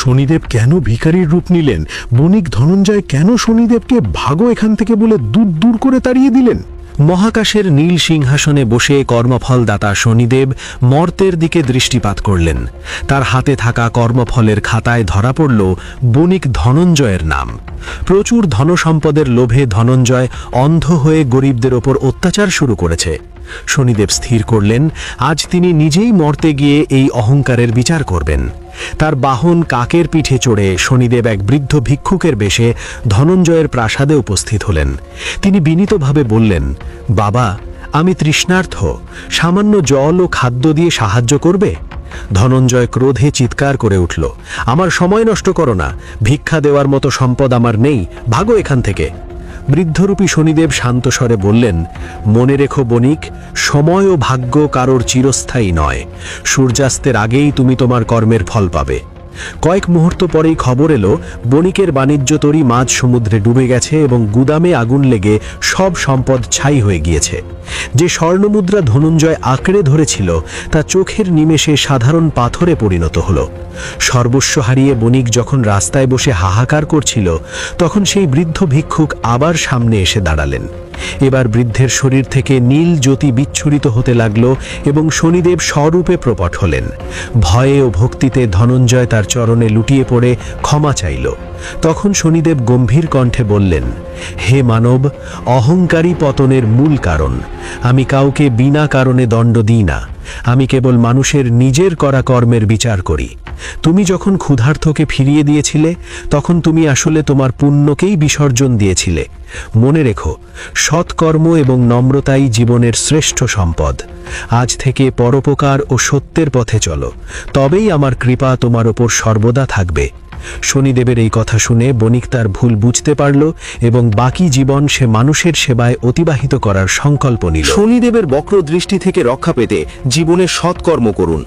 শনিদেব কেন ভিখারির রূপ নিলেন? বণিক ধনঞ্জয় কেন শনিদেবকে ভাগো এখান থেকে বলে দূর দূর করে তাড়িয়ে দিলেন? মহাকাশের নীল সিংহাসনে বসে কর্মফলদাতা শনিদেব মর্তের দিকে দৃষ্টিপাত করলেন। তার হাতে থাকা কর্মফলের খাতায় ধরা পড়ল বণিক ধনঞ্জয়ের নাম। প্রচুর ধনসম্পদের লোভে ধনঞ্জয় অন্ধ হয়ে গরিবদের ওপর অত্যাচার শুরু করেছে। শনিদেব স্থির করলেন, আজ তিনি নিজেই মর্তে গিয়ে এই অহংকারের বিচার করবেন। তার বাহন কাকের পিঠে চড়ে শনিদেব এক বৃদ্ধ ভিক্ষুকের বেশে ধনঞ্জয়ের প্রাসাদে উপস্থিত হলেন। তিনি বিনীতভাবে বললেন, বাবা, আমি তৃষ্ণার্ত, সামান্য জল ও খাদ্য দিয়ে সাহায্য করবে? ধনঞ্জয় ক্রোধে চিৎকার করে উঠল, আমার সময় নষ্ট করো না, ভিক্ষা দেওয়ার মতো সম্পদ আমার নেই, ভাগো এখান থেকে। বৃদ্ধরূপী শনিদেব শান্ত স্বরে বললেন, মনে রেখো বণিক, সময় ও ভাগ্য কারোর চিরস্থায়ী নয়। সূর্যাস্তের আগেই তুমি তোমার কর্মের ফল পাবে। কয়েক মুহূর্ত পরেই খবর এলো বণিকের বাণিজ্য তরী মাঝ সমুদ্রে ডুবে গেছে এবং গুদামে আগুন লেগে সব সম্পদ ছাই হয়ে গিয়েছে। যে স্বর্ণমুদ্রা ধনঞ্জয় আঁকড়ে ধরেছিল তা চোখের নিমেষে সাধারণ পাথরে পরিণত হলো। সর্বস্ব হারিয়ে বণিক যখন রাস্তায় বসে হাহাকার করছিল, তখন সেই বৃদ্ধ ভিক্ষুক আবার সামনে এসে দাঁড়ালেন। এবার বৃদ্ধের শরীর থেকে নীল জ্যোতি বিচ্ছুরিত হতে লাগল এবং শনিদেব স্বরূপে প্রকট হলেন। ভয়ে ও ভক্তিতে ধনঞ্জয় তার চরণে লুটিয়ে পড়ে ক্ষমা চাইল। তখন শনিদেব গম্ভীর কণ্ঠে বললেন, হে মানব, অহংকারী পতনের মূল কারণ। আমি কাউকে বিনা কারণে দণ্ড দিই না, আমি কেবল মানুষের নিজের করা কর্মের বিচার করি। তুমি যখন ক্ষুধার্তকে ফিরিয়ে দিয়েছিলে, তখন তুমি আসলে তোমার পুণ্যকেই বিসর্জন দিয়েছিলে। মনে রেখো, সৎকর্ম এবং নম্রতাই জীবনের শ্রেষ্ঠ সম্পদ। আজ থেকে পরোপকার ও সত্যের পথে চলো, তবেই আমার কৃপা তোমার ওপর সর্বদা থাকবে। শনিদেবের এই কথা শুনে বণিক তার ভুল বুঝতে পারল এবং বাকি জীবন সে মানুষের সেবায় অতিবাহিত করার সংকল্প নিল। শনিদেবের বক্র দৃষ্টি থেকে রক্ষা পেতে জীবনে সৎকর্ম করুন।